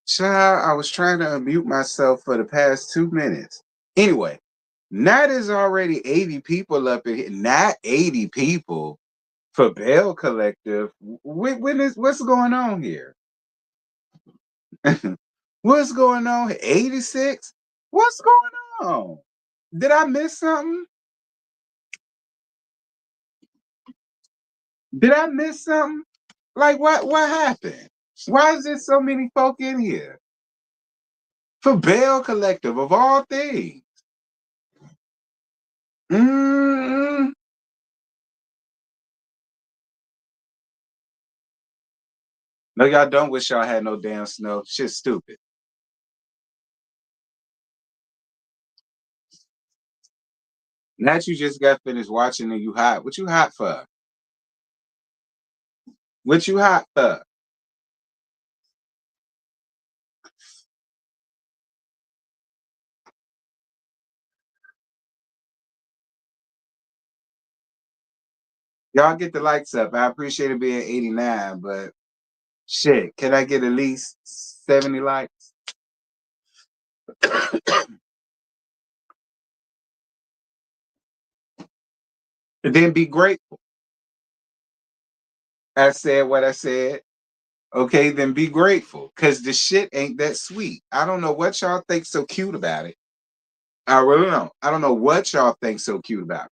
Child, I was trying to unmute myself for the past 2 minutes. Anyway, now there's already 80 people up in here. Not 80 people for Belle Collective. What's going on here? What's going on? 86? What's going on? Did I miss something? Did I miss something? Like what happened? Why is there so many folk in here? For Belle Collective of all things. Mm, no, y'all don't wish y'all had no damn snow. Shit's stupid. Now that you just got finished watching and you hot. What you hot for? What you hot for? Y'all get the likes up. I appreciate it being 89, but shit, can I get at least 70 likes? And then be grateful. I said what I said. Okay, then be grateful. Cause the shit ain't that sweet. I don't know what y'all think so cute about it. I really don't. I don't know what y'all think so cute about it.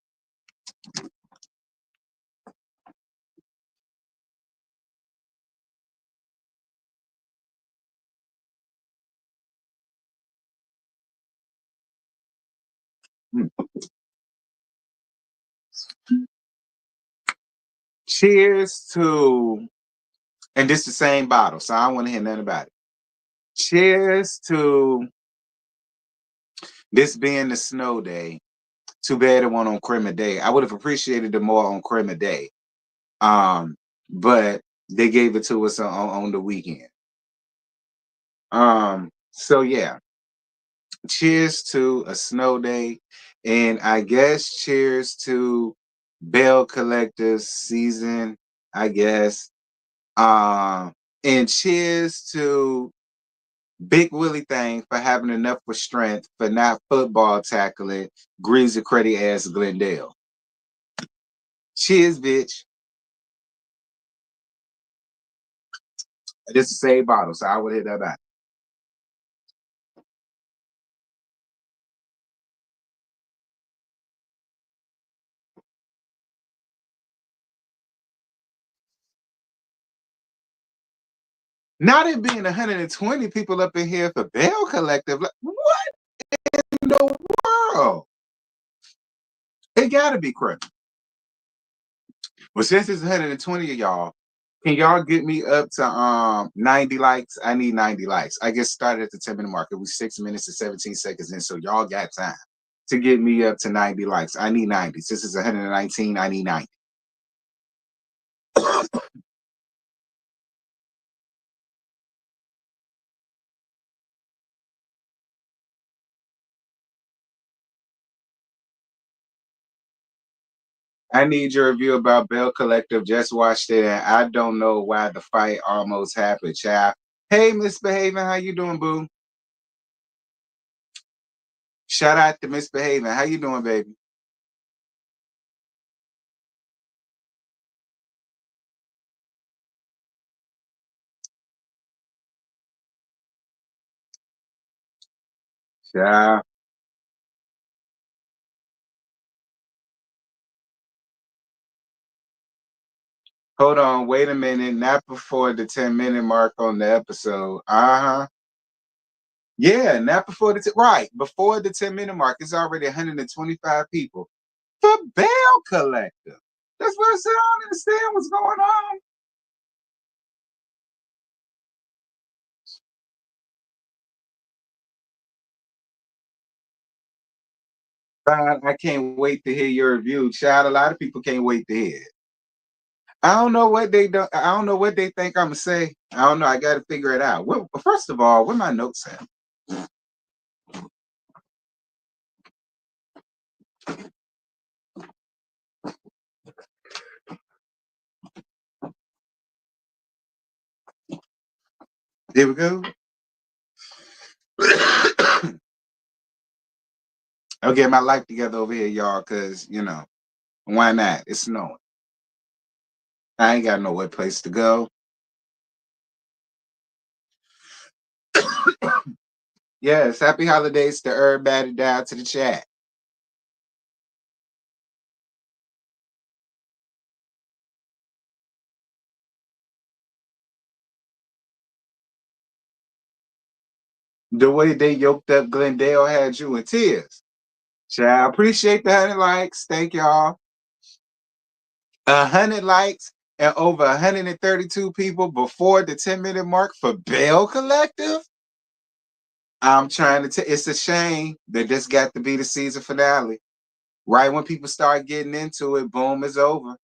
Hmm. Cheers to, and this the same bottle, so I don't want to hear nothing about it. Cheers to this being the snow day. Too bad it went on Christmas Day. I would have appreciated it more on Christmas Day. But they gave it to us on the weekend. So yeah, cheers to a snow day, and I guess cheers to Belle Collective season, I guess. And cheers to Big Willie Thing for having enough for strength for not football tackling greasy cruddy ass Glendale. Cheers, bitch. This is the same bottle, so I would hit that back. Not it being 120 people up in here for Belle Collective. Like, what in the world? It gotta be crazy. Well, since it's 120 of y'all, can y'all get me up to 90 likes? I need 90 likes. I get started at the 10-minute mark. It was 6 minutes and 17 seconds in, so y'all got time to get me up to 90 likes. I need 90. Since it's 119, I need 90. I need your review about Belle Collective. Just watched it, and I don't know why the fight almost happened, child. Hey, Misbehaving, how you doing, boo? Shout out to Misbehaving. How you doing, baby? Child. Hold on, wait a minute. Not before the 10-minute mark on the episode. Uh-huh. Yeah, not before right. Before the 10-minute mark, it's already 125 people. For Belle Collective. That's what I said. I don't understand what's going on. I can't wait to hear your review. Child, a lot of people can't wait to hear it. I don't know what they do. I don't know what they think I'm gonna say. I don't know. I got to figure it out. Well, first of all, where my notes at? There we go. I'll get my life together over here, y'all, because, why not? It's snowing. I ain't got nowhere place to go. Yes, happy holidays to everybody down to the chat. The way they yoked up Glendale had you in tears. Child, appreciate the 100 likes. Thank y'all. 100 likes and over 132 people before the 10-minute mark for BelleCollective. I'm trying to tell. It's a shame that this got to be the season finale. Right when people start getting into it, boom, it's over.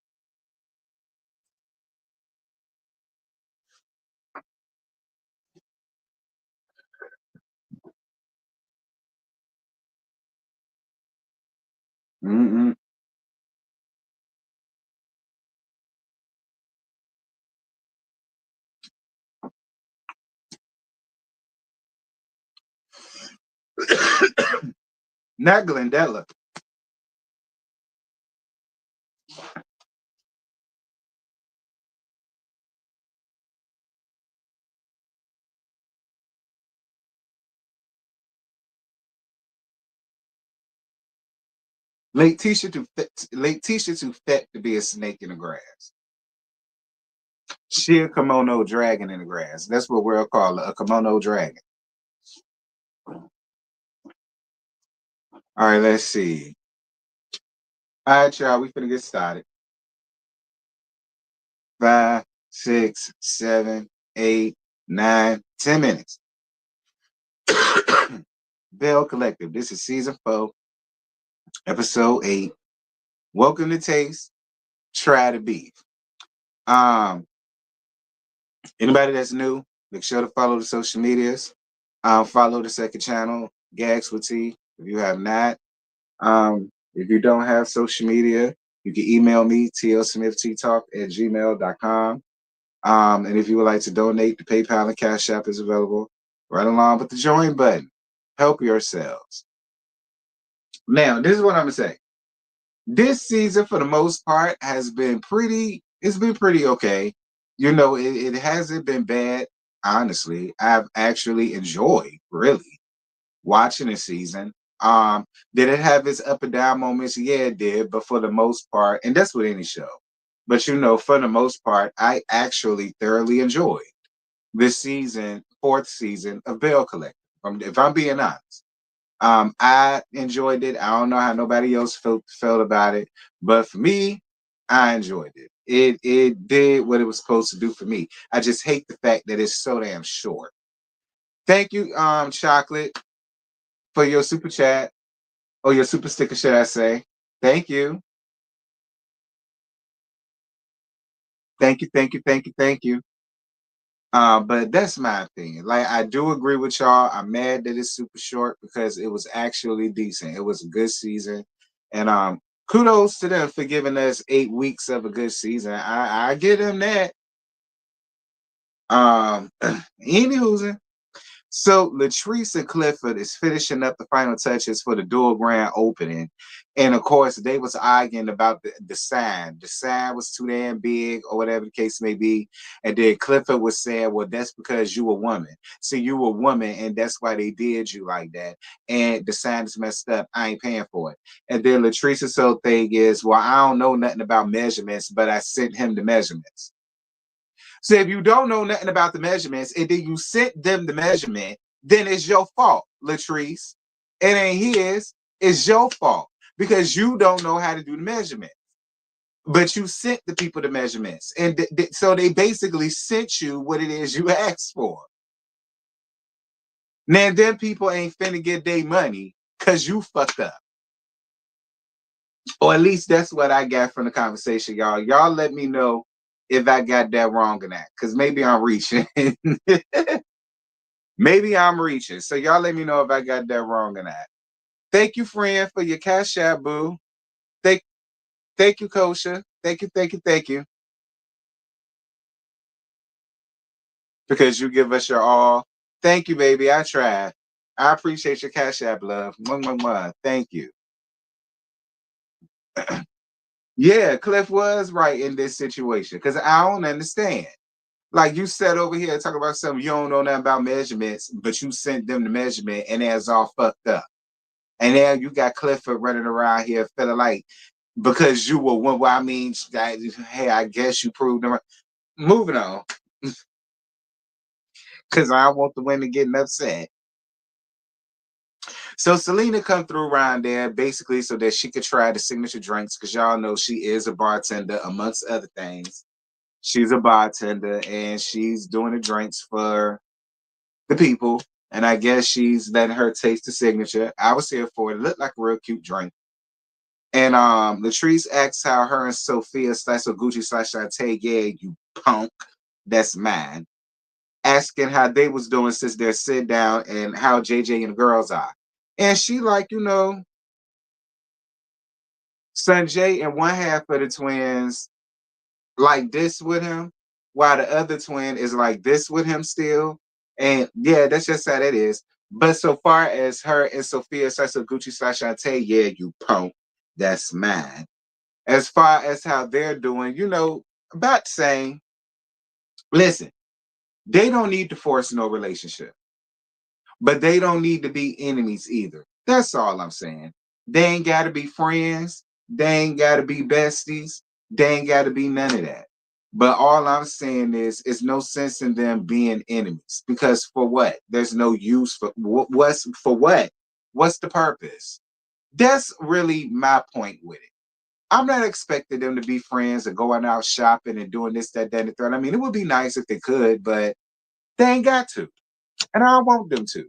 Mm-mm. Not Glendale. LATisha too fat to be a snake in the grass. She a kimono dragon in the grass. That's what we'll call her, a kimono dragon. All right, let's see. All right, y'all, we finna get started. 5, 6, 7, 8, 9, 10 minutes. BelleCollective. This is season 4, episode 8. Welcome to Taste. Try the beef. Anybody that's new, make sure to follow the social medias. Follow the second channel, Gags with T. If you have not, if you don't have social media, you can email me, tlsmithteatalk@gmail.com. And if you would like to donate, the PayPal and Cash App is available right along with the join button. Help yourselves. Now, this is what I'm gonna say. This season, for the most part, has been it's been pretty okay. It hasn't been bad, honestly. I've actually enjoyed really watching the season. Did it have its up and down moments? Yeah, it did, but for the most part, and that's with any show. But for the most part, I actually thoroughly enjoyed this season, 4th season of BelleCollective. If I'm being honest. I enjoyed it. I don't know how nobody else felt about it, but for me, I enjoyed it. It did what it was supposed to do for me. I just hate the fact that it's so damn short. Thank you, Chocolate, for your super chat or your super sticker, should I say? Thank you, thank you, thank you, thank you, thank you. But that's my opinion. Like, I do agree with y'all. I'm mad that it's super short because it was actually decent. It was a good season, and kudos to them for giving us 8 weeks of a good season. I give them that. Anywho's so Latrice and Clifford is finishing up the final touches for the dual grand opening. And of course, they was arguing about the sign. The sign was too damn big, or whatever the case may be. And then Clifford was saying, well, that's because you a woman. See, you a woman, and that's why they did you like that. And the sign is messed up. I ain't paying for it. And then Latrice's whole thing is, well, I don't know nothing about measurements, but I sent him the measurements. So if you don't know nothing about the measurements and then you sent them the measurement, then it's your fault, Latrice. It ain't his. It's your fault because you don't know how to do the measurement. But you sent the people the measurements. And so they basically sent you what it is you asked for. Now, them people ain't finna get their money because you fucked up. Or at least that's what I got from the conversation, y'all. Y'all let me know if I got that wrong or not, because maybe I'm reaching. Maybe I'm reaching. So y'all let me know if I got that wrong or not. Thank you, friend, for your cash app, boo. Thank, thank you, Kosha. Thank you, thank you, thank you. Because you give us your all. Thank you, baby. I tried. I appreciate your Cash App, love. Mwah, mwah, mwah. Thank you. Yeah, Cliff was right in this situation because I don't understand. Like you said over here, talk about something you don't know nothing about measurements, but you sent them the measurement and it's all fucked up. And now you got Clifford running around here feeling like because you were one. Well, I mean, hey, I guess you proved them. Moving on, because I want the women getting upset. So Selena come through around there basically so that she could try the signature drinks because y'all know she is a bartender amongst other things. She's a bartender and she's doing the drinks for the people. And I guess she's letting her taste the signature. I was here for it. It looked like a real cute drink. And Latrice asks how her and Sophia / Gucci / Shantae, yeah, you punk, that's mine. Asking how they was doing since their sit down and how JJ and the girls are. And she like, Sanjay and one half of the twins like this with him, while the other twin is like this with him still. And yeah, that's just how that is. But so far as her and Sophia / Gucci / Shantae, yeah, you punk, that's mine. As far as how they're doing, about the same. Listen, they don't need to force no relationship, but they don't need to be enemies either. That's all I'm saying. They ain't got to be friends. They ain't got to be besties. They ain't got to be none of that. But all I'm saying is, it's no sense in them being enemies because for what? There's no use for what's for what? What's the purpose? That's really my point with it. I'm not expecting them to be friends or going out shopping and doing this, that, and the third. I mean, it would be nice if they could, but they ain't got to. And I don't want them to.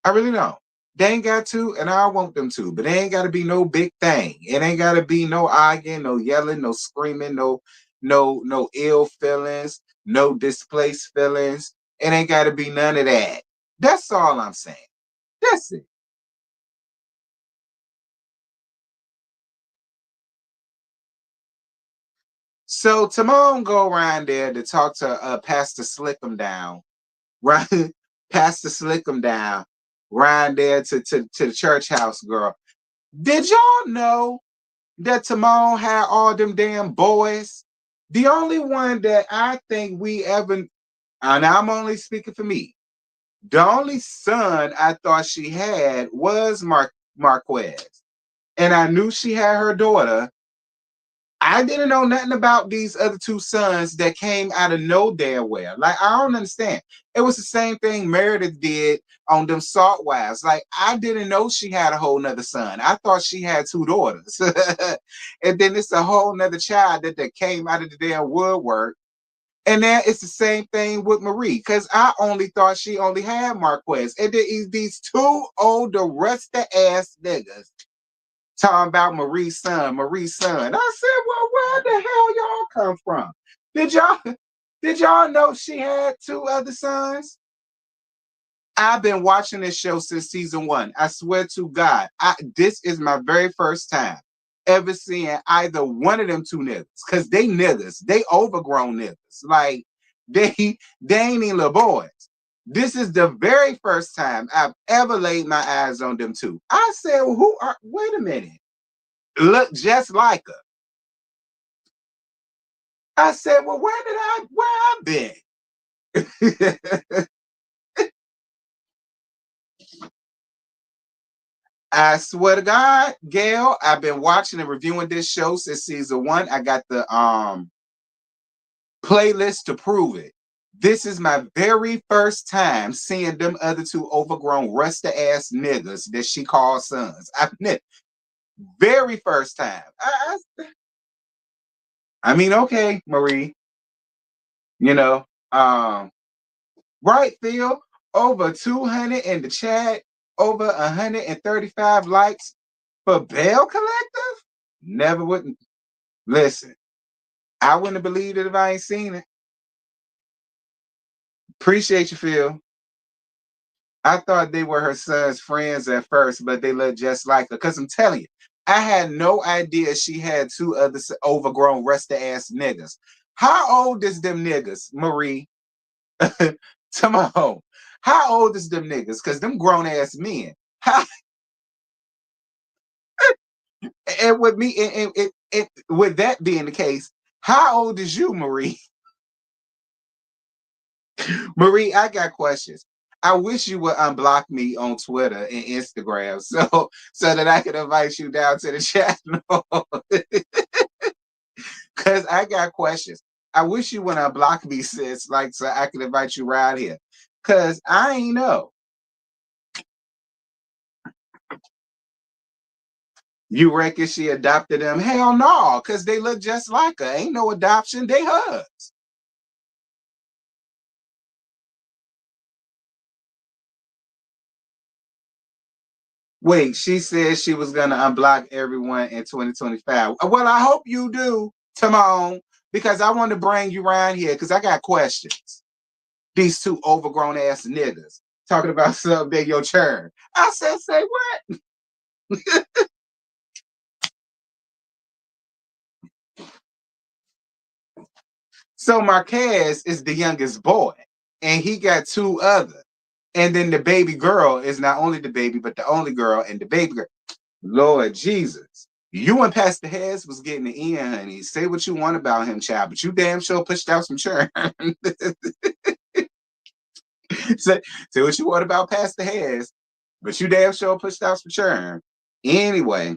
I really don't. They ain't got to, and I want them to, but they ain't got to be no big thing. It ain't got to be no arguing, no yelling, no screaming, no ill feelings, no displaced feelings. It ain't got to be none of that. That's all I'm saying. That's it. So Timon go around there to talk to Pastor Slickum down, right? Pastor Slickum down, around there to the church house girl. Did y'all know that Timon had all them damn boys? The only one that I think we ever, and I'm only speaking for me, the only son I thought she had was Marquez. And I knew she had her daughter. I didn't know nothing about these other two sons that came out of no damn where. Like, I don't understand. It was the same thing Meredith did on them Salt Wives. Like, I didn't know she had a whole nother son. I thought she had two daughters. And then it's a whole nother child that came out of the damn woodwork. And then it's the same thing with Marie, because I only thought she only had Marquez. And then these two older, rusty ass niggas talking about Marie's son, Marie's son. I said, well, where the hell y'all come from? Did y'all know she had two other sons? I've been watching this show since season 1. I swear to God, this is my very first time ever seeing either one of them two niggas. Cause they niggas, they overgrown niggas. Like they ain't even little boys. This is the very first time I've ever laid my eyes on them two. I said, well, wait a minute. Look just like her. I said, well, where I been? I swear to God, Gail, I've been watching and reviewing this show since season 1. I got the playlist to prove it. This is my very first time seeing them other two overgrown, rusty ass niggas that she calls sons. Very first time. I mean, okay, Marie, you know, right, Phil? Over 200 in the chat, over 135 likes for BelleCollective? Never wouldn't. Listen, I wouldn't have believed it if I ain't seen it. Appreciate you, Phil. I thought they were her son's friends at first, but they look just like her. Because I'm telling you, I had no idea she had two other overgrown, rusty ass niggas. How old is them niggas, Marie? Come on. How old is them niggas? Because them grown ass men. How, and with me, and with that being the case, how old is you, Marie? Marie, I got questions. I wish you would unblock me on Twitter and Instagram so that I could invite you down to the channel. Cause I got questions. I wish you would unblock me, sis, like so I could invite you around here. Cause I ain't know. You reckon she adopted them? Hell no, cause they look just like her. Ain't no adoption, they hers. Wait, she said she was gonna unblock everyone in 2025. Well, I hope you do, Timon, because I want to bring you around here because I got questions. These two overgrown ass niggas talking about something your churn. I said, say what? So Marquez is the youngest boy, and he got two other. And then the baby girl is not only the baby, but the only girl and the baby girl. Lord Jesus. You and Pastor Harris was getting the end, honey. Say what you want about him, child, but you damn sure pushed out some churn. say, say what you want about Pastor Harris, but you damn sure pushed out some churn. Anyway,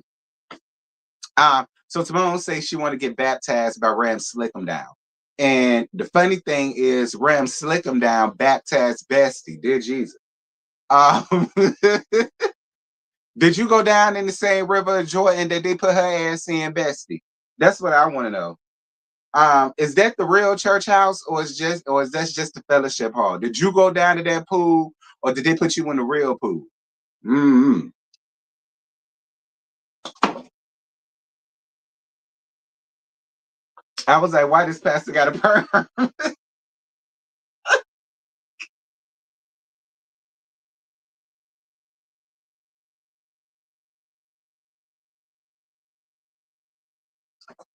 so Timon says she want to get baptized by Ram Slickum Down. And the funny thing is, Ram Slickum Down baptized Bestie, dear Jesus. Um, did you go down in the same river of Jordan that they put her ass in, Bestie? That's what I want to know. Is that the real church house, or is that just the fellowship hall? Did you go down to that pool, or did they put you in the real pool? Mm-hmm. I was like, why this pastor got a perm?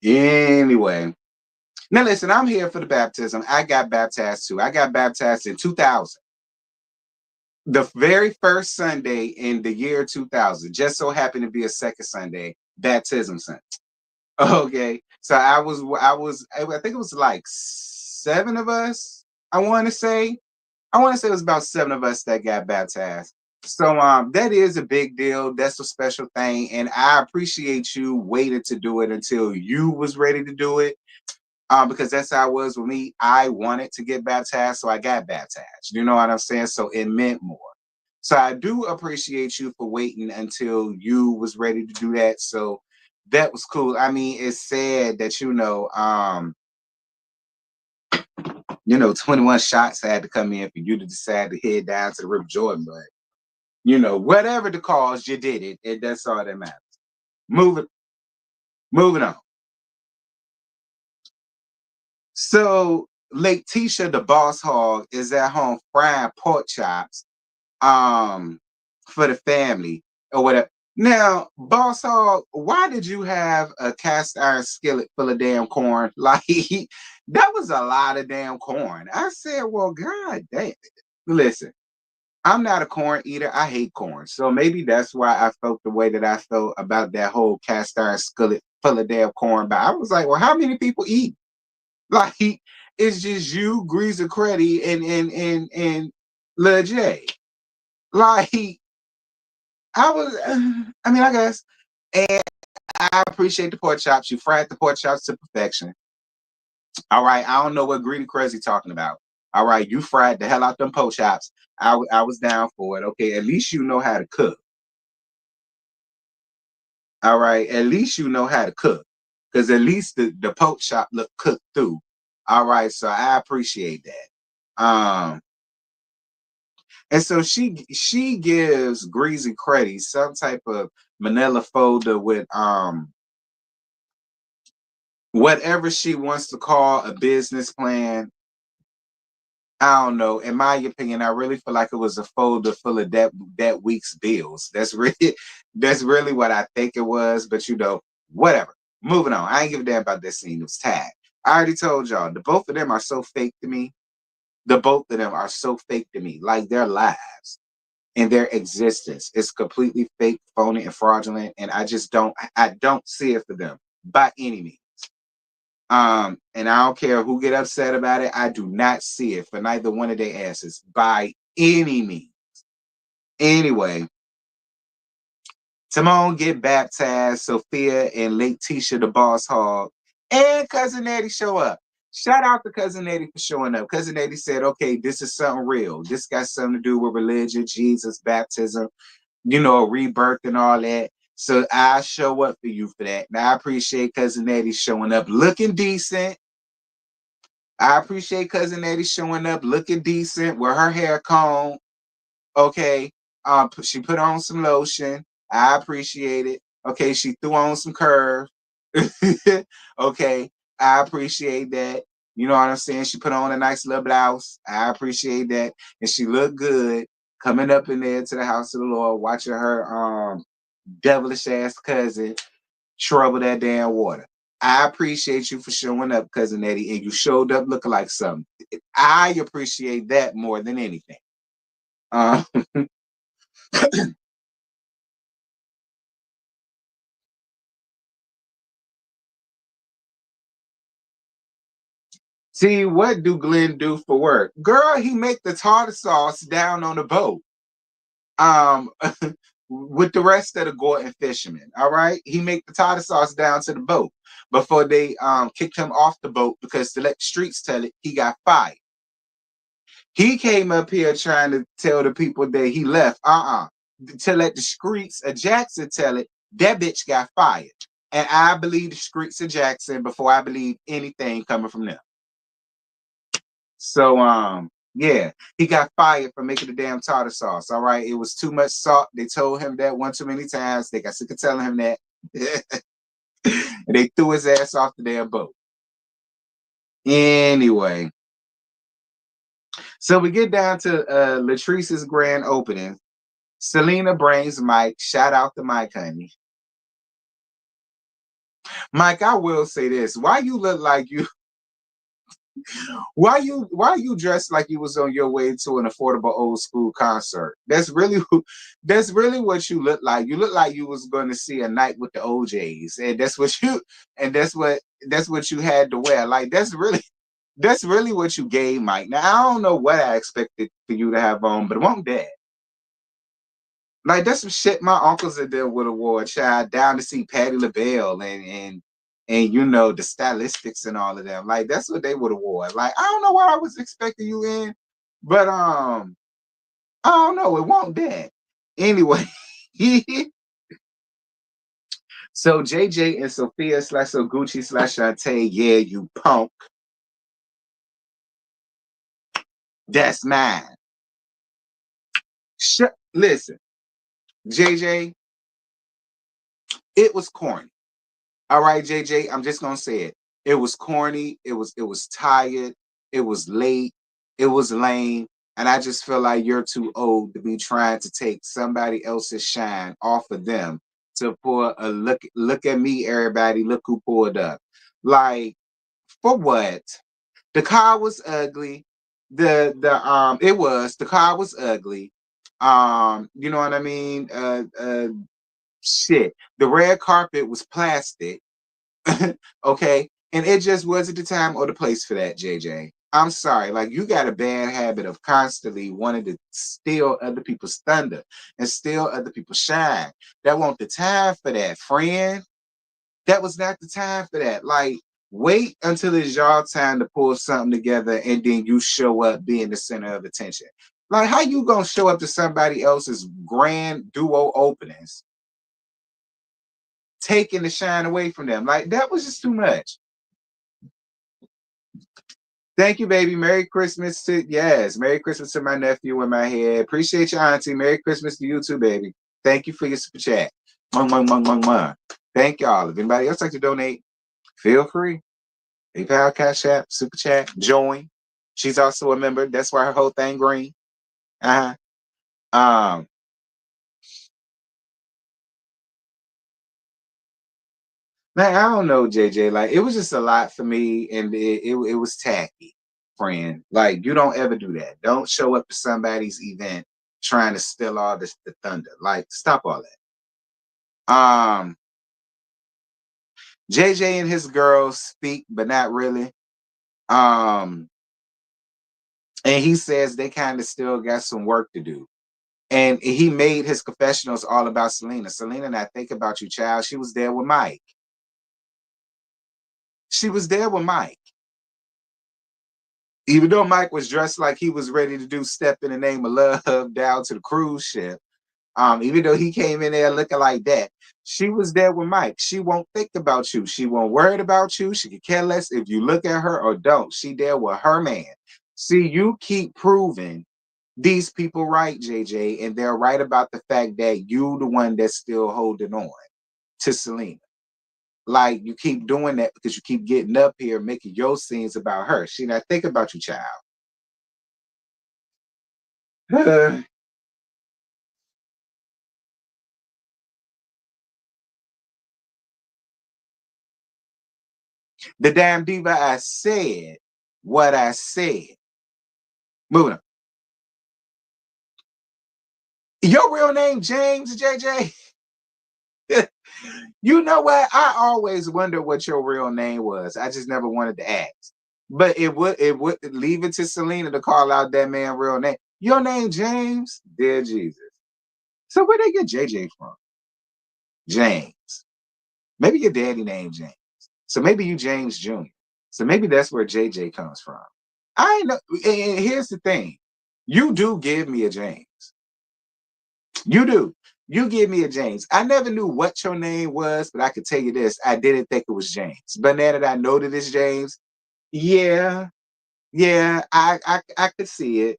Anyway, now listen, I'm here for the baptism. I got baptized too. I got baptized in 2000. The very first Sunday in the year 2000, just so happened to be a second Sunday, baptism Sunday. Okay, so I think it was like seven of us. I want to say, it was about seven of us that got baptized. So that is a big deal. That's a special thing, and I appreciate you waiting to do it until you was ready to do it. Because that's how it was with me. I wanted to get baptized, so I got baptized. You know what I'm saying? So it meant more. So I do appreciate you for waiting until you was ready to do that. So that was cool. I mean, it's sad that 21 shots had to come in for you to decide to head down to the River Jordan, but whatever the cause, you did it. That's all that matters. Moving, moving on. So LATisha, the boss hog, is at home frying pork chops for the family or whatever. Now, boss hog, why did you have a cast iron skillet full of damn corn? Like that was a lot of damn corn. I said, well, God damn. Listen, I'm not a corn eater. I hate corn. So maybe that's why I felt the way that I felt about that whole cast iron skillet full of damn corn. But I was like, well, how many people eat? Like it's just you, Greaser Creddy, and Lil J. Like I guess, and I appreciate the pork chops. You fried the pork chops to perfection. All right, I don't know what Greedy Crazy talking about. All right, you fried the hell out them pork chops. I was down for it. Okay, at least you know how to cook. All right, at least you know how to cook, because at least the pork chop look cooked through. All right, so I appreciate that. And so she gives Greasy Creddy some type of manila folder with whatever she wants to call a business plan. I don't know. In my opinion, I really feel like it was a folder full of that week's bills. That's really what I think it was. But whatever. Moving on. I ain't give a damn about that scene. It was tagged. I already told y'all the both of them are so fake to me. The both of them are so fake to me. Like their lives and their existence is completely fake, phony, and fraudulent. And I don't see it for them by any means. And I don't care who get upset about it. I do not see it for neither one of their asses by any means. Anyway, Timon get baptized, Sophia and LATisha the boss hog, and Cousin Eddie show up. Shout out to Cousin Eddie for showing up. Cousin Eddie said, okay, this is something real. This got something to do with religion, Jesus, baptism, rebirth and all that. So I show up for you for that. And I appreciate Cousin Eddie showing up looking decent. I appreciate Cousin Eddie showing up looking decent with her hair combed. Okay. She put on some lotion. I appreciate it. Okay, she threw on some curve. Okay, I appreciate that. You know what I'm saying? She put on a nice little blouse. I appreciate that. And she looked good coming up in there to the house of the Lord, watching her devilish ass cousin trouble that damn water. I appreciate you for showing up, Cousin Eddie, and you showed up looking like something. I appreciate that more than anything. See, what do Glenn do for work? Girl, he make the tartar sauce down on the boat. Um, with the rest of the Gorton fishermen. All right. He make the tartar sauce down to the boat before they kicked him off the boat because to let the streets tell it, he got fired. He came up here trying to tell the people that he left. To let the streets of Jackson tell it, that bitch got fired. And I believe the streets of Jackson before I believe anything coming from them. So yeah, he got fired for making the damn tartar sauce. All right, it was too much salt. They told him that one too many times. They got sick of telling him that. And they threw his ass off the damn boat. Anyway, so we get down to Latrice's grand opening. Selena brings Mike. Shout out to Mike, honey. Mike, I will say this. Why you look like you why you dressed like you was on your way to an affordable old school concert? That's really what you look like. You look like you was going to see a night with the OJs, and that's what you had to wear. Like that's really what you gave Mike. Now I don't know what I expected for you to have on, but it won't that. Like that's some shit my uncles and them would have wore, child, down to see Patti LaBelle and the stylistics and all of them. Like that's what they would have wore. Like I don't know what I was expecting you in, but I don't know. It won't that. Anyway, so JJ and Sophia / Gucci / Shantae, yeah, you punk. That's mine. Listen, JJ, it was corny. All right, JJ, I'm just gonna say it. It was corny. It was tired. It was late. It was lame. And I just feel like you're too old to be trying to take somebody else's shine off of them to pour a look at me, everybody, look who pulled up. Like, for what? The car was ugly. The car was ugly. You know what I mean? Shit. The red carpet was plastic. Okay. And it just wasn't the time or the place for that, JJ. I'm sorry. Like, you got a bad habit of constantly wanting to steal other people's thunder and steal other people's shine. That wasn't the time for that, friend. That was not the time for that. Like, wait until it's y'all time to pull something together and then you show up being the center of attention. Like, how you gonna show up to somebody else's grand duo openings taking the shine away from them? Like, that was just too much. Thank you, baby. Merry Christmas Merry Christmas to my nephew and my head. Appreciate your auntie. Merry Christmas to you too, baby. Thank you for your super chat. Mwah, mwah, mwah, mwah, mwah. Thank y'all. If anybody else like to donate, feel free. PayPal, Cash App, super chat, join. She's also a member. That's why her whole thing green. Uh-huh. Man, I don't know, JJ. Like, it was just a lot for me, and it was tacky. friend. Like, you don't ever do that. Don't show up to somebody's event trying to steal all the thunder. Like, stop all that. JJ and his girls speak, but not really. And he says they kind of still got some work to do. And he made his confessionals all about Selena. Selena, and I think about you, child. She was there with Mike. She was there with Mike. Even though Mike was dressed like he was ready to do Step in the Name of Love down to the cruise ship, even though he came in there looking like that, she was there with Mike. She won't think about you. She won't worry about you. She could care less if you look at her or don't. She there with her man. See, you keep proving these people right, JJ, and they're right about the fact that you the one that's still holding on to Selena. Like, you keep doing that because you keep getting up here making your scenes about her. She not think about you, child. The damn diva, I said what I said. Moving on. Your real name, James, JJ? You know what? I always wonder what your real name was. I just never wanted to ask. But it would leave it to Selena to call out that man real name. Your name, James? Dear Jesus. So where they get JJ from? James. Maybe your daddy named James. So maybe you James Jr. So maybe that's where JJ comes from. I know. And here's the thing. You do give me a James. You do. You give me a James. I never knew what your name was, but I could tell you this. I didn't think it was James. But now that I know that it's James, yeah, yeah, I could see it.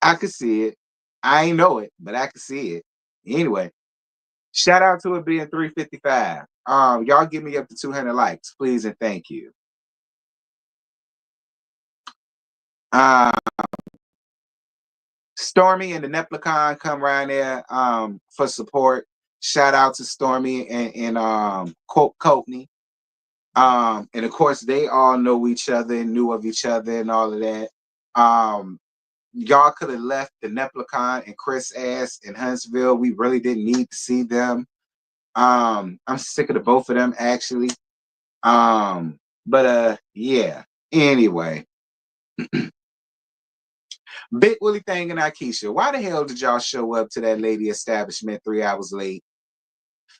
I could see it. I ain't know it, but I could see it. Anyway, shout out to it being 355. Y'all give me up to 200 likes, please and thank you. Uh, Stormy and the Neplicon come around there for support. Shout out to Stormy and Courtney. And of course, they all know each other and knew of each other and all of that. Y'all could have left the Neplicon and Chris ass in Huntsville. We really didn't need to see them. I'm sick of the both of them actually. But yeah. Anyway, Big Willie Thing and LATisha, why the hell did y'all show up to that lady establishment 3 hours late?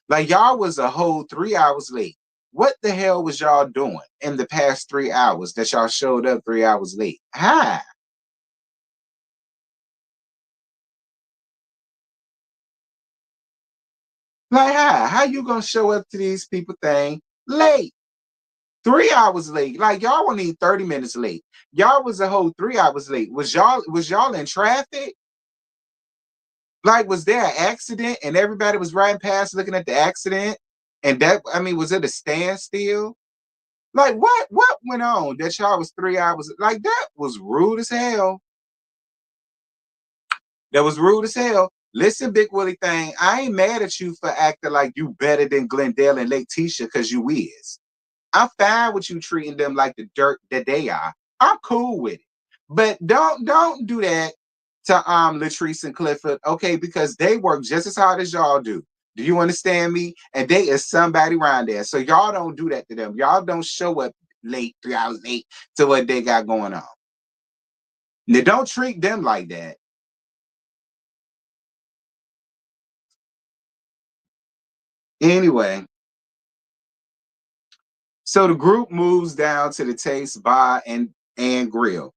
Like, y'all was a whole 3 hours late. What the hell was y'all doing in the past 3 hours that y'all showed up 3 hours late? Hi. Like, hi. How you gonna show up to these people thing late? 3 hours late. Like, y'all won't need 30 minutes late. Y'all was a whole 3 hours late. Was y'all in traffic? Like, was there an accident and everybody was riding past looking at the accident? And that, I mean, was it a standstill? Like, what went on that y'all was 3 hours? Like, that was rude as hell. That was rude as hell. Listen, Big Willie Thing, I ain't mad at you for acting like you better than Glendale and LATisha because you is. I'm fine with you treating them like the dirt that they are. I'm cool with it. But don't do that to Latrice and Clifford, okay? Because they work just as hard as y'all do. Do you understand me? And they is somebody around there. So y'all don't do that to them. Y'all don't show up late, 3 hours late to what they got going on. Now don't treat them like that. Anyway, so the group moves down to the Taste Bar and Grill.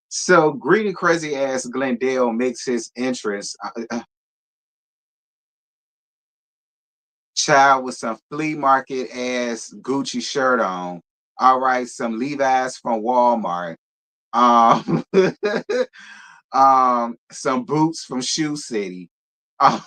So greedy, crazy ass Glendale makes his entrance. Child with some flea market ass Gucci shirt on. All right, some Levi's from Walmart. Um, some boots from Shoe City. Um,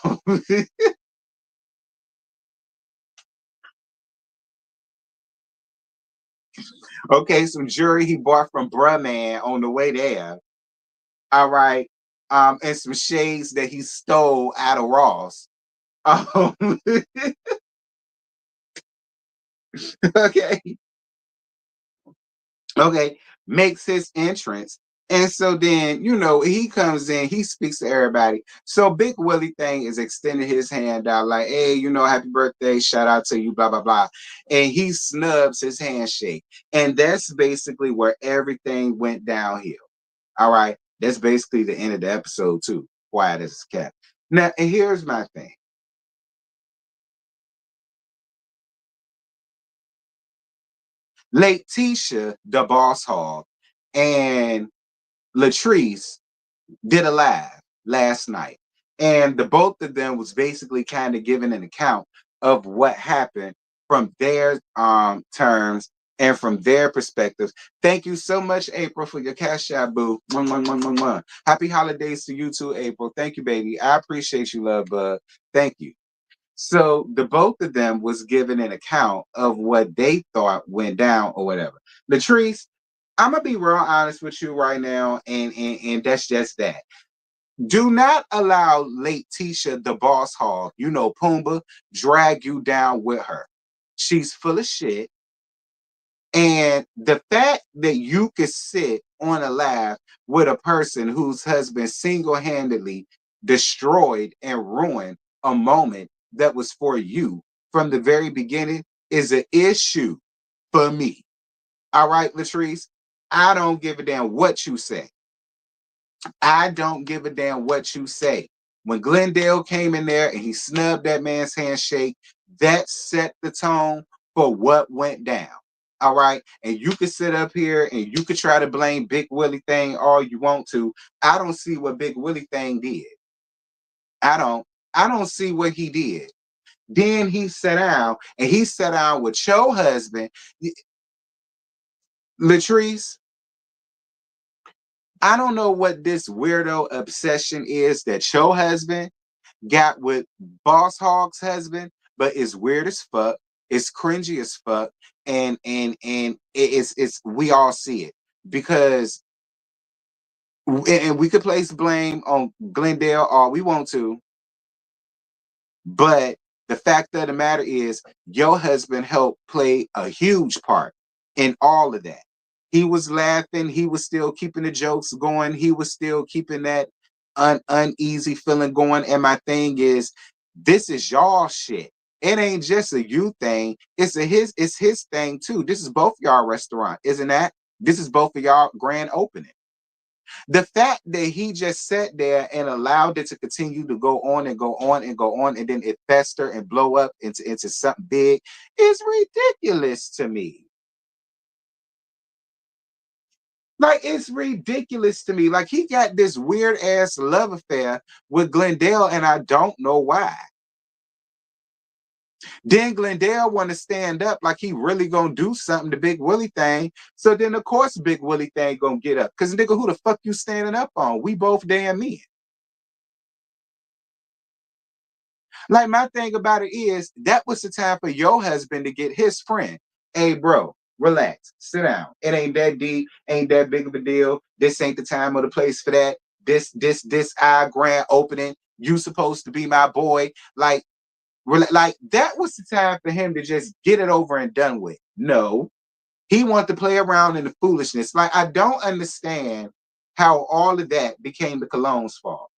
okay, some jewelry he bought from Bruh Man on the way there. All right. And some shades that he stole out of Ross. Um, okay. Okay. makes his entrance. And so then, he comes in, he speaks to everybody. So Big Willie thing is extending his hand out like, hey, happy birthday, shout out to you, blah, blah, blah. And he snubs his handshake. And that's basically where everything went downhill. All right. That's basically the end of the episode, too. Quiet as a cat. Now, and here's my thing. LATisha, the boss hog, and LATrice did a live last night. And the both of them was basically kind of giving an account of what happened from their terms and from their perspectives. Thank you so much, April, for your cash out, boo. Mwah, mwah, mwah, mwah, mwah. Happy holidays to you too, April. Thank you, baby. I appreciate you, love bug. Thank you. So the both of them was giving an account of what they thought went down or whatever. LATrice, I'm gonna be real honest with you right now, and that's just that. Do not allow LATisha, the boss hog, Pumbaa, drag you down with her. She's full of shit. And the fact that you could sit on a live with a person whose husband single-handedly destroyed and ruined a moment that was for you from the very beginning is an issue for me. All right, LATrice, I don't give a damn what you say. I don't give a damn what you say. When Glendale came in there and he snubbed that man's handshake, that set the tone for what went down. All right. And you could sit up here and you could try to blame Big Willie thing all you want to. I don't see what Big Willie thing did. I don't see what he did. Then he sat down with your husband, LATrice. I don't know what this weirdo obsession is that your husband got with Boss Hog's husband, but it's weird as fuck. It's cringy as fuck, and it's we all see it because and we could place blame on Glendale all we want to, but the fact of the matter is your husband helped play a huge part in all of that. He was laughing, he was still keeping the jokes going, he was still keeping that uneasy feeling going. And my thing is, this is y'all shit. It ain't just a you thing, it's his thing too. This is both y'all restaurant, isn't that? This is both of y'all grand opening. The fact that he just sat there and allowed it to continue to go on and go on and go on, and then it fester and blow up into something big is ridiculous to me. Like, it's ridiculous to me. Like, he got this weird ass love affair with Glendale, and I don't know why. Then Glendale want to stand up like he really gonna do something to Big Willie thing. So then of course Big Willie thing gonna get up. Cause nigga, who the fuck you standing up on? We both damn men. Like, my thing about it is that was the time for your husband to get his friend. Hey bro, relax, sit down. It ain't that deep, ain't that big of a deal. This ain't the time or the place for that. This our grand opening. You supposed to be my boy. Like that was the time for him to just get it over and done with. No, he wanted to play around in the foolishness. Like, I don't understand how all of that became the Cologne's fault.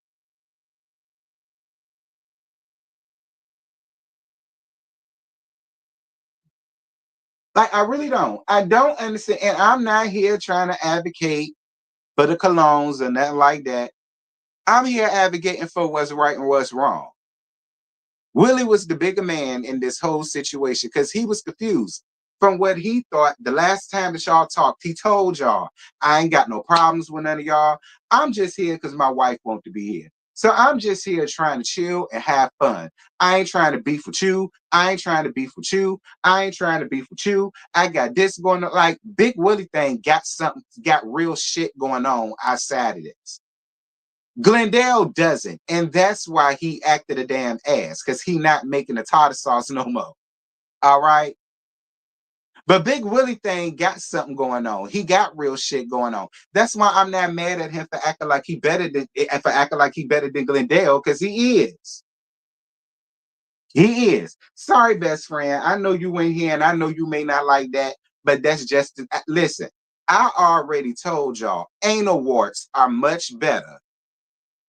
Like, I really don't. I don't understand. And I'm not here trying to advocate for the Colognes or nothing like that. I'm here advocating for what's right and what's wrong. Willie was the bigger man in this whole situation because he was confused from what he thought the last time that y'all talked. He told y'all, I ain't got no problems with none of y'all. I'm just here because my wife wants to be here. So I'm just here trying to chill and have fun. I ain't trying to beef with you. I ain't trying to beef with you. I ain't trying to beef with you. I got this going on. Like, Big Willie thing got something, got real shit going on outside of this. Glendale doesn't, and that's why he acted a damn ass, because he not making the tartar sauce no more. All right. But Big Willie thing got something going on. He got real shit going on. That's why I'm not mad at him for acting like he better than Glendale, because he is. He is. Sorry, best friend. I know you went here and I know you may not like that, but that's just listen. I already told y'all, anal warts are much better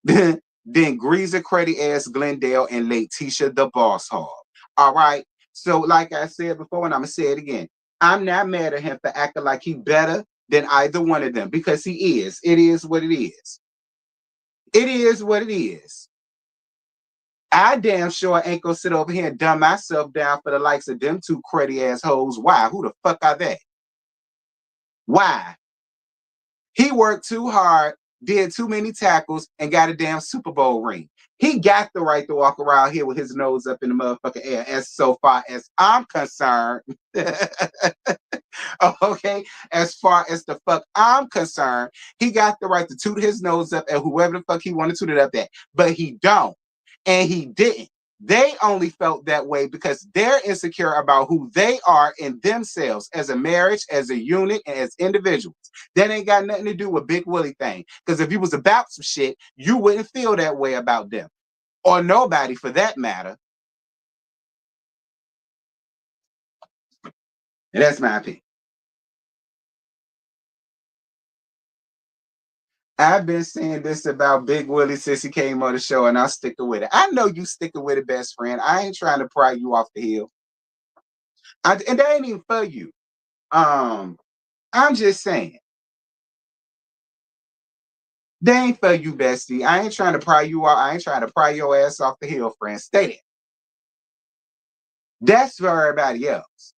than Greaser Credit ass Glendale and LATisha the Boss Hog. All right. So, like I said before, and I'm gonna say it again, I'm not mad at him for acting like he better than either one of them because he is. It is what it is. It is what it is. I damn sure ain't gonna sit over here and dumb myself down for the likes of them two cruddy assholes. Why? Who the fuck are they? Why? He worked too hard, did too many tackles, and got a damn Super Bowl ring. He got the right to walk around here with his nose up in the motherfucking air, as so far as I'm concerned. Okay, as far as the fuck I'm concerned, he got the right to toot his nose up at whoever the fuck he wanted to toot it up at, but he don't, and he didn't. They only felt that way because they're insecure about who they are in themselves as a marriage, as a unit, and as individuals. That ain't got nothing to do with Big Willie thing. Because if you was about some shit, you wouldn't feel that way about them. Or nobody for that matter. And that's my opinion. I've been saying this about Big Willie since he came on the show, and I'll stick with it. I know you sticking with it, best friend. I ain't trying to pry you off the hill. And that ain't even for you. I'm just saying. They ain't for you, bestie. I ain't trying to pry you out. I ain't trying to pry your ass off the hill, friend. Stay there. That's for everybody else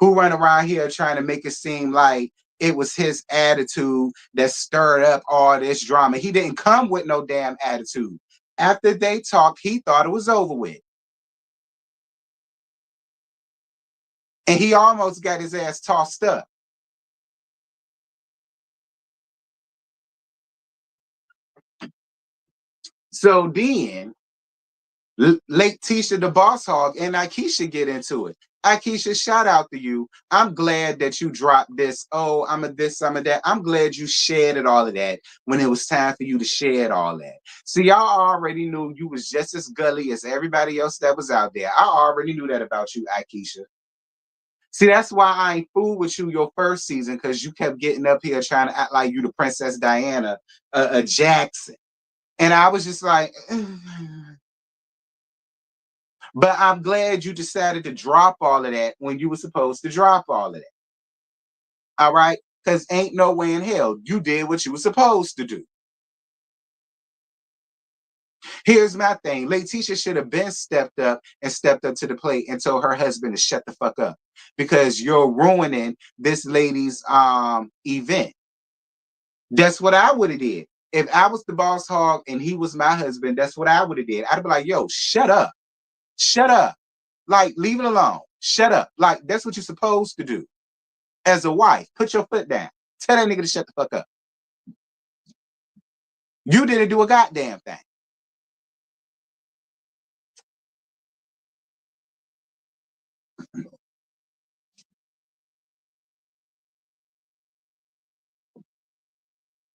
who run around here trying to make it seem like it was his attitude that stirred up all this drama. He didn't come with no damn attitude. After they talked, he thought it was over with. And he almost got his ass tossed up. So then LATisha the Boss Hog and LATisha get into it. LATisha, shout out to you. I'm glad that you dropped this. Oh, I'm a this, I'm a that. I'm glad you shared all of that when it was time for you to share all that. See, y'all already knew you was just as gully as everybody else that was out there. I already knew that about you, LATisha. See, that's why I ain't fool with you your first season, because you kept getting up here trying to act like you the Princess Diana, Jackson. And I was just like, but I'm glad you decided to drop all of that when you were supposed to drop all of that. All right? Because ain't no way in hell you did what you were supposed to do. Here's my thing. LATisha should have been stepped up to the plate and told her husband to shut the fuck up, because you're ruining this lady's event. That's what I would have did. If I was the Boss Hog and he was my husband, that's what I would have did. I'd be like, yo, shut up. Shut up. Like, leave it alone. Shut up. Like, that's what you're supposed to do. As a wife, put your foot down. Tell that nigga to shut the fuck up. You didn't do a goddamn thing.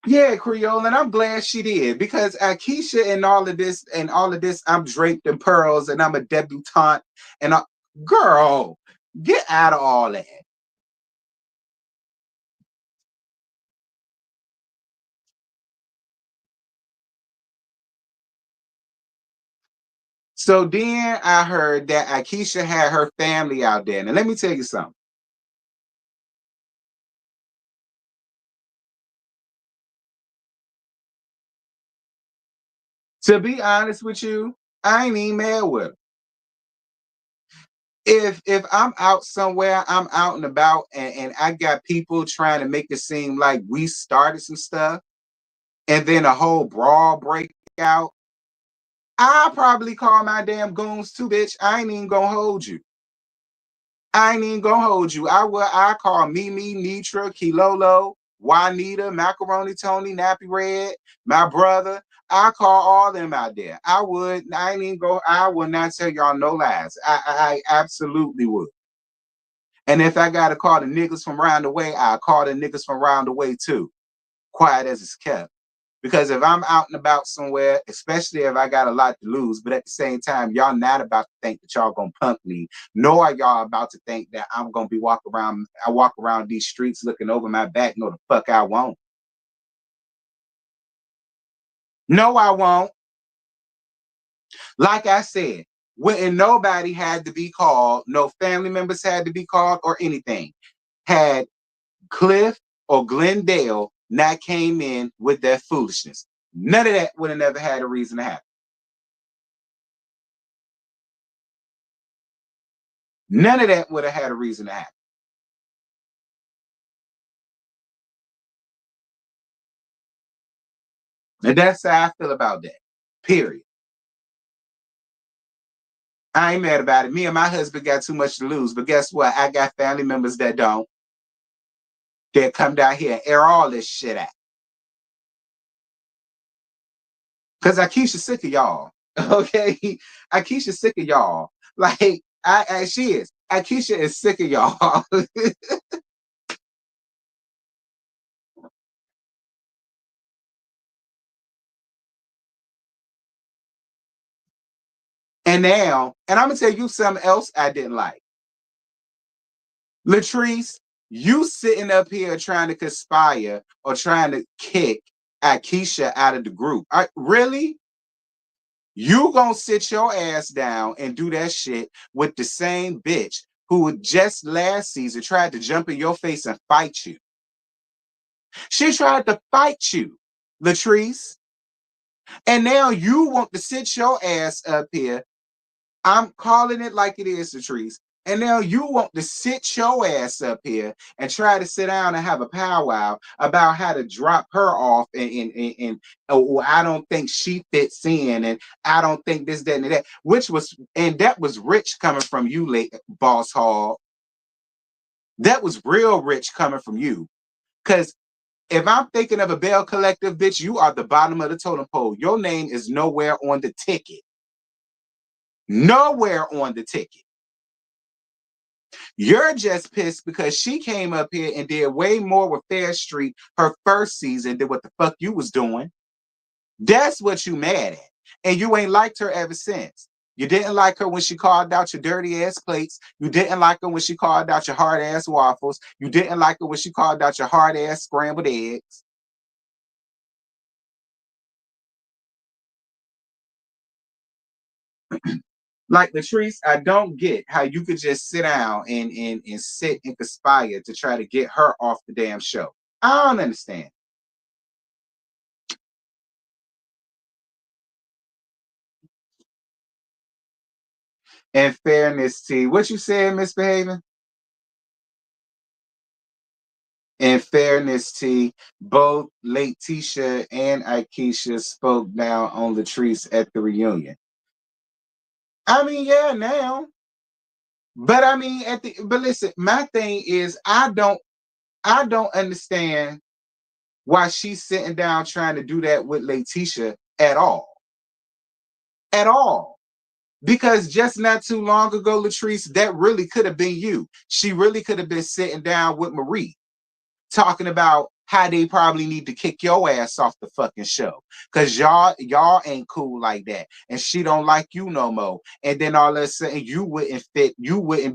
Yeah, Creole, and I'm glad she did, because Akeisha and all of this, I'm draped in pearls and I'm a debutante and girl, get out of all that. So then I heard that Akeisha had her family out there. And let me tell you something. To be honest with you, I ain't even mad with her. If I'm out somewhere, I'm out and about, and I got people trying to make it seem like we started some stuff, and then a whole brawl break out, I'll probably call my damn goons too, bitch. I ain't even gonna hold you. I ain't even gonna hold you. I call Mimi, Nitra, Kilolo, Juanita, Macaroni Tony, Nappy Red, my brother. I call all them out there. I ain't even go, I will not tell y'all no lies. I absolutely would. And if I gotta call the niggas from round the way, I'll call the niggas from round the way too. Quiet as it's kept. Because if I'm out and about somewhere, especially if I got a lot to lose, but at the same time, y'all not about to think that y'all gonna punk me, nor are y'all about to think that I'm gonna be walk around these streets looking over my back. No, the fuck I won't. No, I won't. Like I said, when nobody had to be called, no family members had to be called or anything. Had Cliff or Glendale not came in with that foolishness, none of that would have never had a reason to happen. None of that would have had a reason to happen. And that's how I feel about that. Period. I ain't mad about it. Me and my husband got too much to lose, but guess what? I got family members that don't. That come down here and air all this shit out. Cause Akeisha sick of y'all. Okay, Akeisha sick of y'all. Like she is. Akeisha is sick of y'all. And now, and I'm gonna tell you something else I didn't like. LATisha, you sitting up here trying to conspire or trying to kick Akeisha out of the group. Really? You gonna sit your ass down and do that shit with the same bitch who just last season tried to jump in your face and fight you. She tried to fight you, LATisha. And now you want to sit your ass up here. I'm calling it like it is, LATisha. And now you want to sit your ass up here and try to sit down and have a powwow about how to drop her off and oh, I don't think she fits in and I don't think this, that, and that, and that was rich coming from you, late Boss Hall. That was real rich coming from you. Because if I'm thinking of a BelleCollective, bitch, you are the bottom of the totem pole. Your name is nowhere on the ticket. Nowhere on the ticket. You're just pissed because she came up here and did way more with Fair Street her first season than what the fuck you was doing. That's what you mad at. And you ain't liked her ever since. You didn't like her when she called out your dirty ass plates. You didn't like her when she called out your hard ass waffles. You didn't like her when she called out your hard ass scrambled eggs. Like LATisha, I don't get how you could just sit down and sit and conspire to try to get her off the damn show. I don't understand. In fairness, T, what you said, misbehaving? In fairness, T, both LATisha and Akeisha spoke down on LATisha at the reunion. I mean, yeah, now. But I mean, but listen, my thing is I don't understand why she's sitting down trying to do that with LATisha at all. At all. Because just not too long ago, LATisha, that really could have been you. She really could have been sitting down with Marie talking about how they probably need to kick your ass off the fucking show because y'all ain't cool like that and she don't like you no more, and then all of a sudden you wouldn't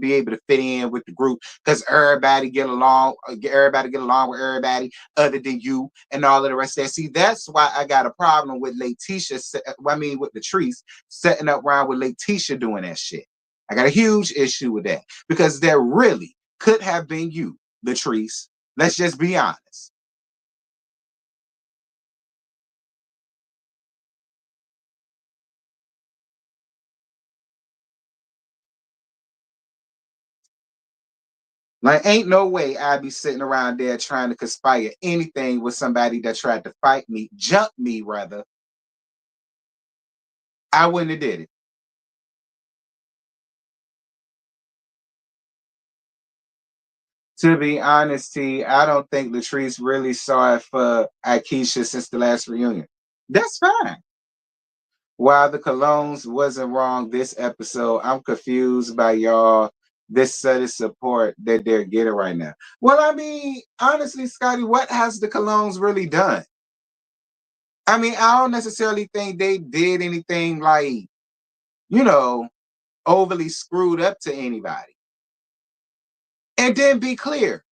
be able to fit in with the group because everybody get along with everybody other than you and all of the rest of that. See, that's why I got a problem with with LATisha setting up around with LATisha doing that shit. I got a huge issue with that because there really could have been you, LATisha. Let's just be honest. Like, ain't no way I'd be sitting around there trying to conspire anything with somebody that tried to fight me, jump me rather. I wouldn't have did it. To be honest, T, I don't think Latrice really saw it for Akeisha since the last reunion. That's fine. While the colognes wasn't wrong this episode, I'm confused by y'all this sudden support that they're getting right now. Well, I mean, honestly, Scotty, what has the colognes really done? I mean, I don't necessarily think they did anything like, you know, overly screwed up to anybody. And then be clear,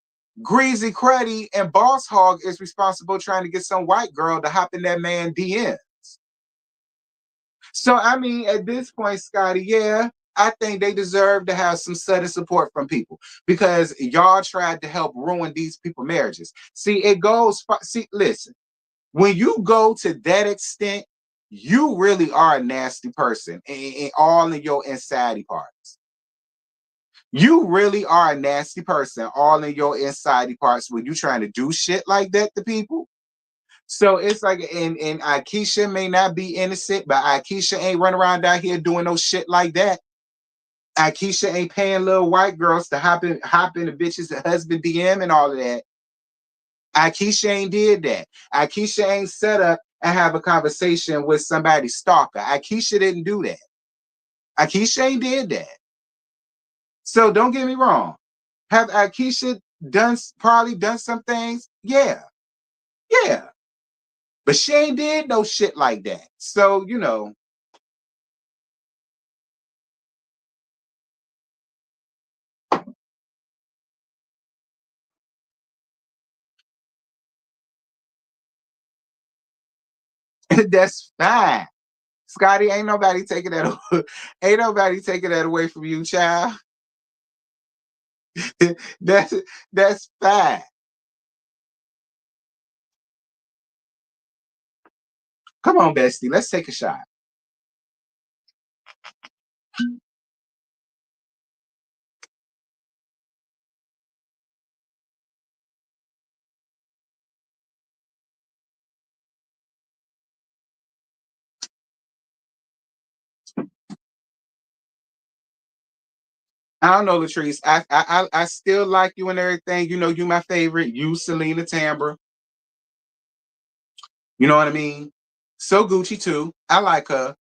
Greasy Cruddy and Boss Hog is responsible trying to get some white girl to hop in that man DM. So I mean, at this point, Scotty, yeah, I think they deserve to have some sudden support from people because y'all tried to help ruin these people's marriages. See, it goes. See, listen, when you go to that extent, you really are a nasty person in all of your inside parts. You really are a nasty person, all in your inside parts when you trying to do shit like that to people. So it's like, and Akeisha may not be innocent, but Akeisha ain't running around out here doing no shit like that. Akeisha ain't paying little white girls to hop in the bitches' husband DM and all of that. Akeisha ain't did that. Akeisha ain't set up and have a conversation with somebody's stalker. Akeisha didn't do that. Akeisha ain't did that. So don't get me wrong. Have Akeisha probably done some things? Yeah. Yeah. But she ain't did no shit like that. So, that's fine. Scotty, ain't nobody taking that ain't nobody taking that away from you, child. that's that's fine. Come on, bestie. Let's take a shot. I don't know, Latrice. I still like you and everything. You know, you my favorite. You, Selena Tambra. You know what I mean? So Gucci too. I like her.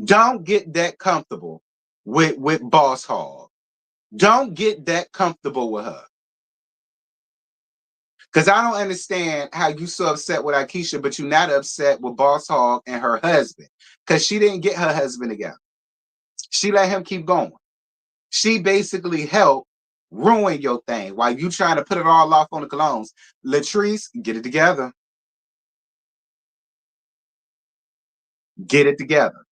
Don't get that comfortable with Boss Hog. Don't get that comfortable with her. Because I don't understand how you so upset with Akeisha, but you're not upset with Boss Hog and her husband. Because she didn't get her husband together. She let him keep going. She basically helped ruin your thing while you trying to put it all off on the colognes. Latrice, get it together. Get it together.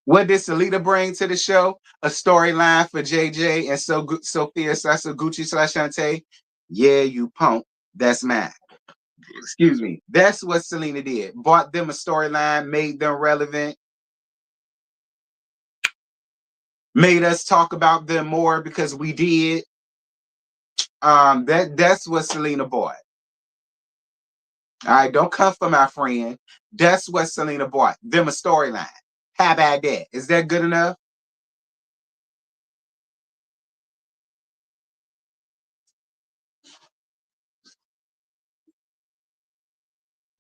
What did Salita bring to the show? A storyline for JJ and Sophia Sasaguchi/Shante. Yeah, you punk. That's mine. Excuse me. That's what Selena did. Bought them a storyline, made them relevant, made us talk about them more because we did. That's what Selena bought. All right, don't come for my friend. That's what Selena bought. Them a storyline. How about that? Is that good enough?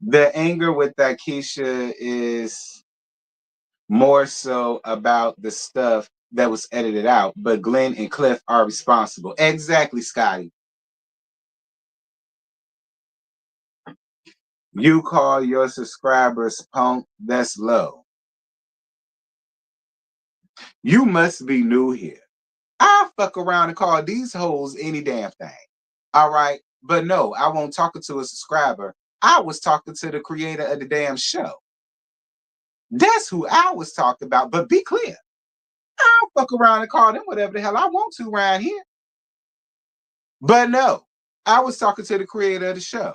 The anger with Keisha is more so about the stuff that was edited out, but Glenn and Cliff are responsible. Exactly, Scotty. You call your subscribers punk, that's low. You must be new here. I fuck around and call these hoes any damn thing. All right. But no, I won't talk to a subscriber. I was talking to the creator of the damn show. That's who I was talking about. But be clear. I'll fuck around and call them whatever the hell I want to around here. But no, I was talking to the creator of the show.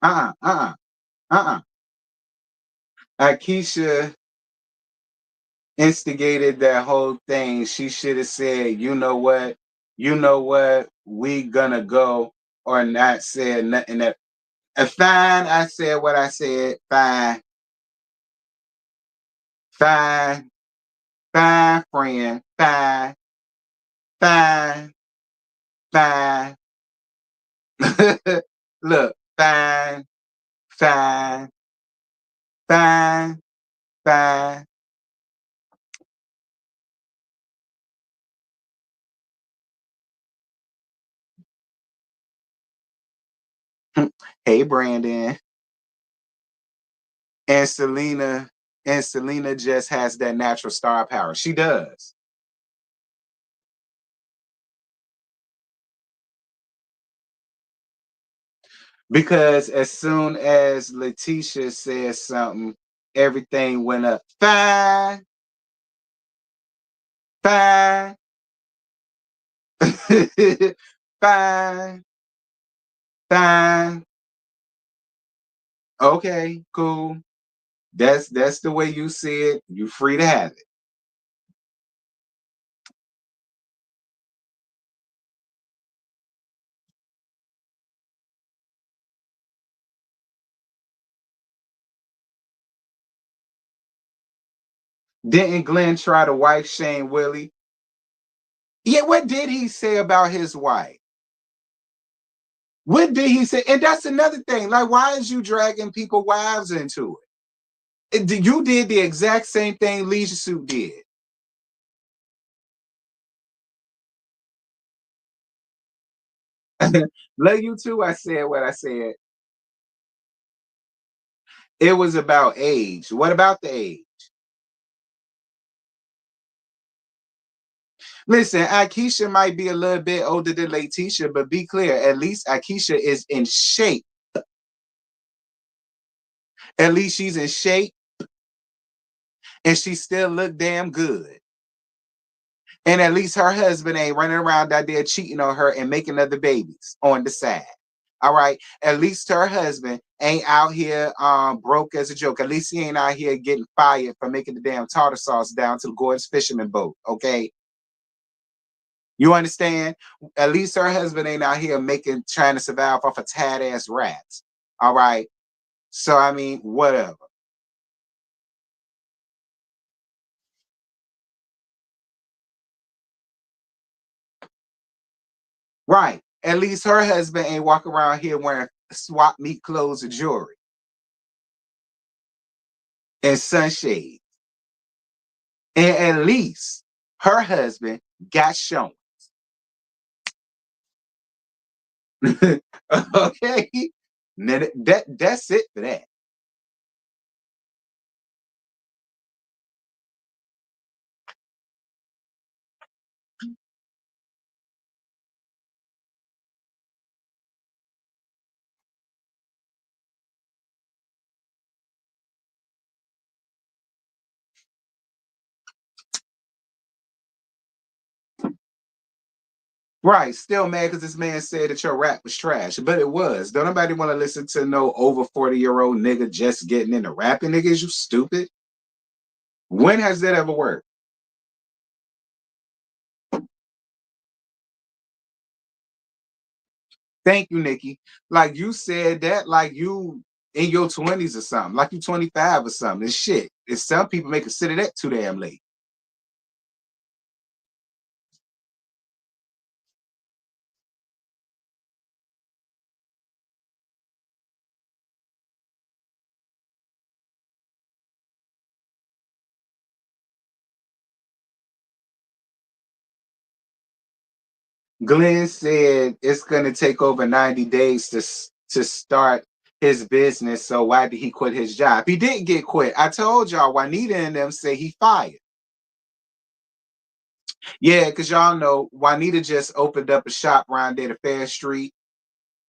Uh-uh. Akeisha instigated that whole thing. She should have said, you know what, we gonna go, or not said nothing that fine, I said what I said, fine, fine, fine, friend, fine, fine, fine. Look, fine, fine, fine, fine. Hey, Brandon. And Selena just has that natural star power. She does. Because as soon as LATisha said something, everything went up. Fine, fine, fine, fine. Okay, cool. That's the way you see it. You're free to have it. Didn't Glenn try to wife Shane Willie? Yeah, what did he say about his wife? What did he say? And that's another thing. Like, why is you dragging people wives into it? You did the exact same thing Leisure Suit did. Love you too. I said what I said. It was about age. What about the age? Listen, Akeisha might be a little bit older than LATisha, but be clear, at least Akeisha is in shape. At least she's in shape and she still look damn good. And at least her husband ain't running around out there cheating on her and making other babies on the side. All right. At least her husband ain't out here broke as a joke. At least he ain't out here getting fired for making the damn tartar sauce down to the Gordon's fisherman boat. Okay. You understand? At least her husband ain't out here trying to survive off of tad ass rats. All right. So I mean, whatever. Right. At least her husband ain't walking around here wearing swap meat clothes or jewelry and sunshade. And at least her husband got shown. Okay. Now that's it for that. Right. Still mad because this man said that your rap was trash. But it was. Don't nobody want to listen to no over 40-year-old nigga just getting into rapping, niggas. You stupid. When has that ever worked? Thank you, Nikki. Like you said that, like you in your 20s or something, like you 25 or something. It's shit. It's some people may consider that too damn late. Glenn said it's gonna take over 90 days to start his business. So why did he quit his job? He didn't get quit. I told y'all Juanita and them say he fired. Yeah, because y'all know Juanita just opened up a shop around there to Fair Street.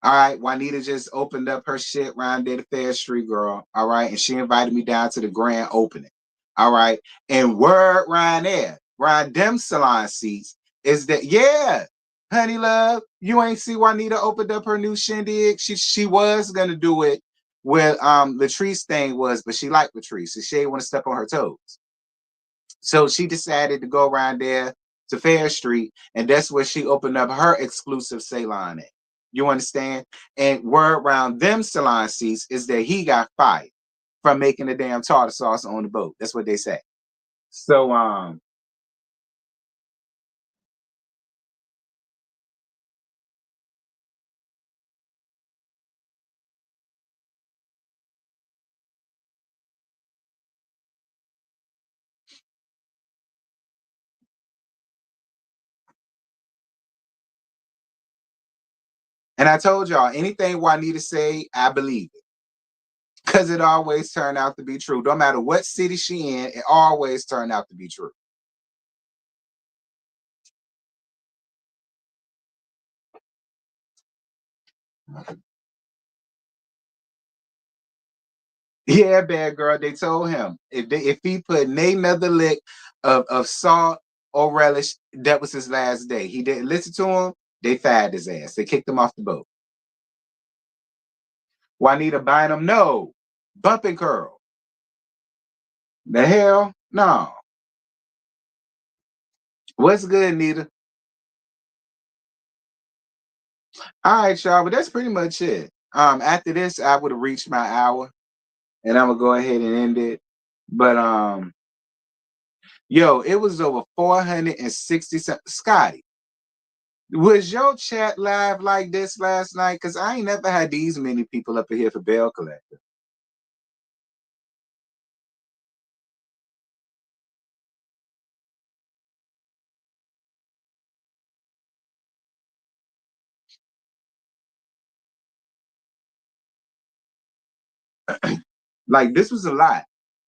All right, Juanita just opened up her shit around there to Fair Street, girl. All right, and she invited me down to the grand opening. All right, and word around there, around them salon seats, is that yeah, honey love, you ain't see Juanita opened up her new shindig. She was gonna do it where Latrice thing was, but she liked Latrice, so she didn't want to step on her toes. So she decided to go around there to Fair Street, and that's where she opened up her exclusive salon at. You understand? And word around them salon seats is that he got fired from making the damn tartar sauce on the boat. That's what they say. So and I told y'all anything Juanita say, I believe it. Because it always turned out to be true. No matter what city she in, it always turned out to be true. Yeah, bad girl. They told him if he put another lick of salt or relish, that was his last day. He didn't listen to him. They fired his ass. They kicked him off the boat. Juanita buying him? No. Bumping curl. The hell? No. What's good, Nita? All right, y'all, but that's pretty much it. After this, I would have reached my hour, and I'm gonna go ahead and end it. But yo, it was over 460. Scotty, was your chat live like this last night? Cause I ain't never had these many people up in here for BelleCollective. Like this was a lot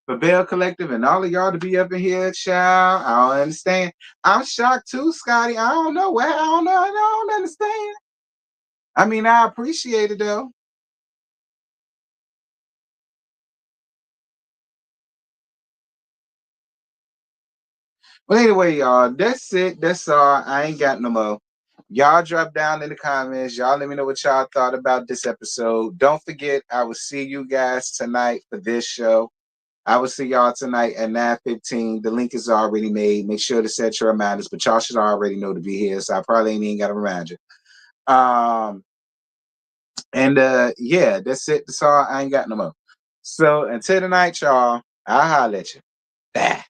for BelleCollective and all of y'all to be up in here, child. I don't understand. I'm shocked too, Scotty. I don't know. Well, I don't know. I don't understand. I mean, I appreciate it though. Well, anyway, y'all, that's it. That's all. I ain't got no more. Y'all drop down in the comments. Y'all let me know what y'all thought about this episode. Don't forget, I will see you guys tonight for this show. I will see y'all tonight at 9:15. The link is already made. Make sure to set your reminders, but y'all should already know to be here, so I probably ain't even got to remind you. And yeah, that's it. That's all. I ain't got no more. So until tonight, y'all, I'll holler at you. Bye.